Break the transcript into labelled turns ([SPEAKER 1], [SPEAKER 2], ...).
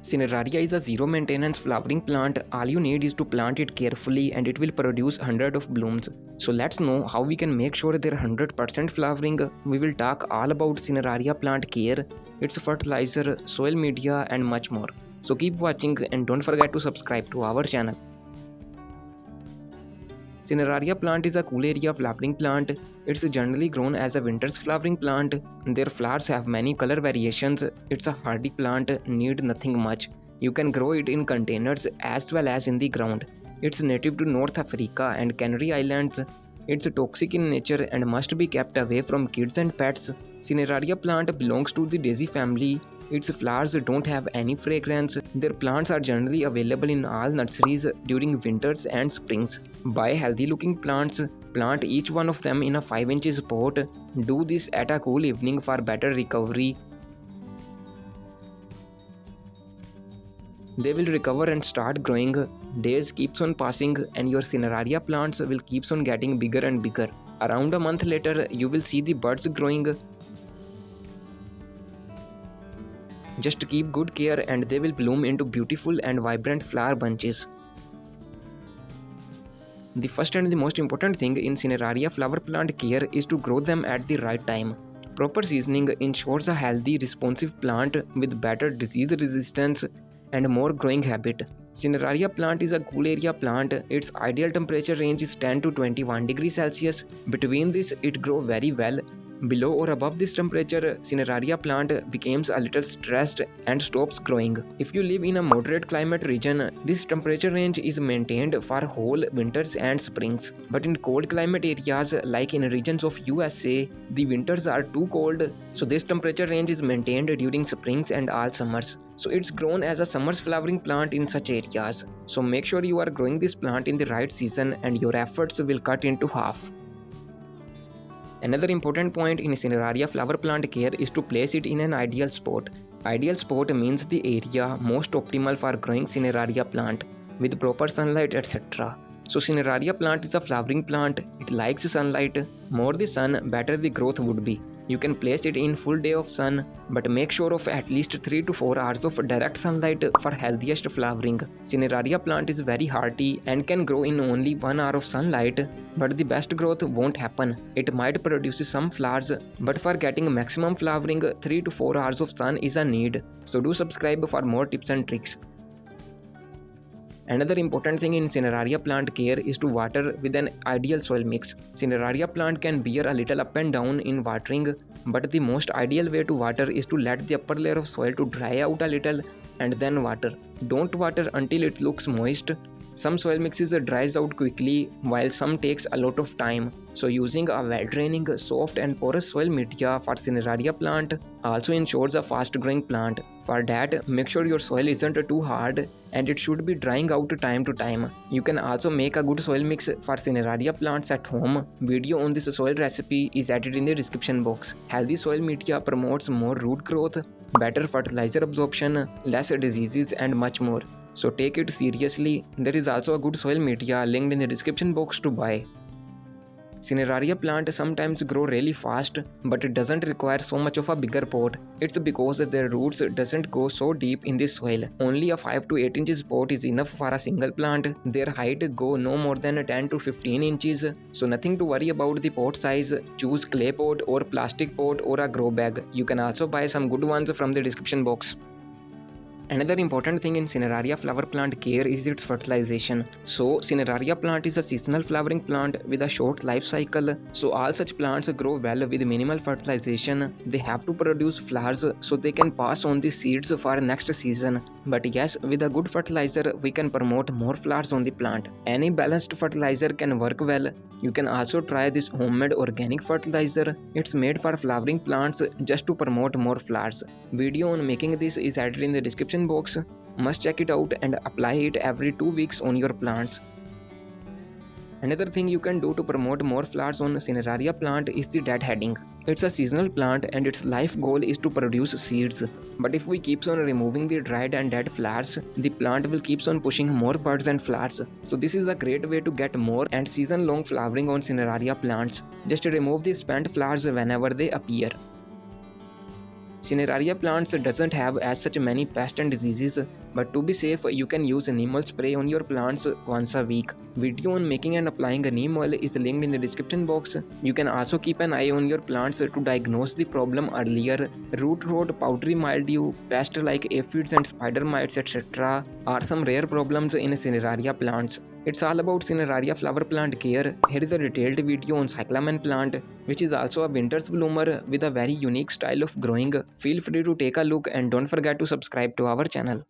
[SPEAKER 1] Cineraria is a zero maintenance flowering plant. All you need is to plant it carefully and it will produce hundreds of blooms. So let's know how we can make sure they're 100% flowering. We will talk all about Cineraria plant care, its fertilizer, soil media and much more. So keep watching and don't forget to subscribe to our channel. Cineraria plant is a cool area flowering plant. It's generally grown as a winter's flowering plant. Their flowers have many color variations. It's a hardy plant, need nothing much. You can grow it in containers as well as in the ground. It's native to North Africa and Canary Islands. It's toxic in nature and must be kept away from kids and pets. Cineraria plant belongs to the daisy family. Its flowers don't have any fragrance. Their plants are generally available in all nurseries during winters and springs. Buy healthy looking plants. Plant each one of them in a 5-inch pot. Do this at a cool evening for better recovery. They will recover and start growing. Days keeps on passing and your Cineraria plants will keeps on getting bigger and bigger. Around a month later, you will see the buds growing. Just keep good care and they will bloom into beautiful and vibrant flower bunches. The first and the most important thing in Cineraria flower plant care is to grow them at the right time. Proper seasoning ensures a healthy, responsive plant with better disease resistance and more growing habit. Cineraria plant is a cool area plant. Its ideal temperature range is 10 to 21 degrees Celsius. Between this, it grows very well. Below or above this temperature, Cineraria plant becomes a little stressed and stops growing. If you live in a moderate climate region, this temperature range is maintained for whole winters and springs. But in cold climate areas like in regions of USA, the winters are too cold, so this temperature range is maintained during springs and all summers. So it's grown as a summer's flowering plant in such areas. So make sure you are growing this plant in the right season and your efforts will cut into half. Another important point in Cineraria flower plant care is to place it in an ideal spot. Ideal spot means the area most optimal for growing Cineraria plant with proper sunlight, etc. So Cineraria plant is a flowering plant. It likes sunlight. More the sun, better the growth would be. You can place it in full day of sun, but make sure of at least 3 to 4 hours of direct sunlight for healthiest flowering. Cineraria plant is very hardy and can grow in only 1 hour of sunlight, but the best growth won't happen. It might produce some flowers, but for getting maximum flowering, 3 to 4 hours of sun is a need. So do subscribe for more tips and tricks. Another important thing in Cineraria plant care is to water with an ideal soil mix. Cineraria plant can bear a little up and down in watering, but the most ideal way to water is to let the upper layer of soil to dry out a little and then water. Don't water until it looks moist. Some soil mixes dries out quickly while some takes a lot of time. So using a well-draining, soft and porous soil media for Cineraria plant also ensures a fast-growing plant. For that, make sure your soil isn't too hard and it should be drying out time to time. You can also make a good soil mix for Cineraria plants at home. Video on this soil recipe is added in the description box. Healthy soil media promotes more root growth, better fertilizer absorption, less diseases and much more. So take it seriously. There is also a good soil media linked in the description box to buy. Cineraria plant sometimes grow really fast, but it doesn't require so much of a bigger pot. It's because their roots doesn't go so deep in the soil. Only a 5 to 8 inches pot is enough for a single plant. Their height go no more than 10 to 15 inches. So nothing to worry about the pot size. Choose clay pot or plastic pot or a grow bag. You can also buy some good ones from the description box. Another important thing in Cineraria flower plant care is its fertilization. So Cineraria plant is a seasonal flowering plant with a short life cycle. So all such plants grow well with minimal fertilization. They have to produce flowers so they can pass on the seeds for next season. But yes, with a good fertilizer, we can promote more flowers on the plant. Any balanced fertilizer can work well. You can also try this homemade organic fertilizer. It's made for flowering plants just to promote more flowers. Video on making this is added in the description box. Must check it out and apply it every 2 weeks on your plants. Another thing you can do to promote more flowers on Cineraria plant is the deadheading. It's a seasonal plant and its life goal is to produce seeds. But if we keeps on removing the dried and dead flowers, the plant will keeps on pushing more buds and flowers. So this is a great way to get more and season-long flowering on Cineraria plants. Just remove the spent flowers whenever they appear. Cineraria plants doesn't have as such many pests and diseases, but to be safe, you can use neem oil spray on your plants once a week. Video on making and applying a neem oil is linked in the description box. You can also keep an eye on your plants to diagnose the problem earlier. Root rot, powdery mildew, pests like aphids and spider mites, etc. are some rare problems in Cineraria plants. It's all about Cineraria flower plant care. Here is a detailed video on Cyclamen plant, which is also a winter's bloomer with a very unique style of growing. Feel free to take a look and don't forget to subscribe to our channel.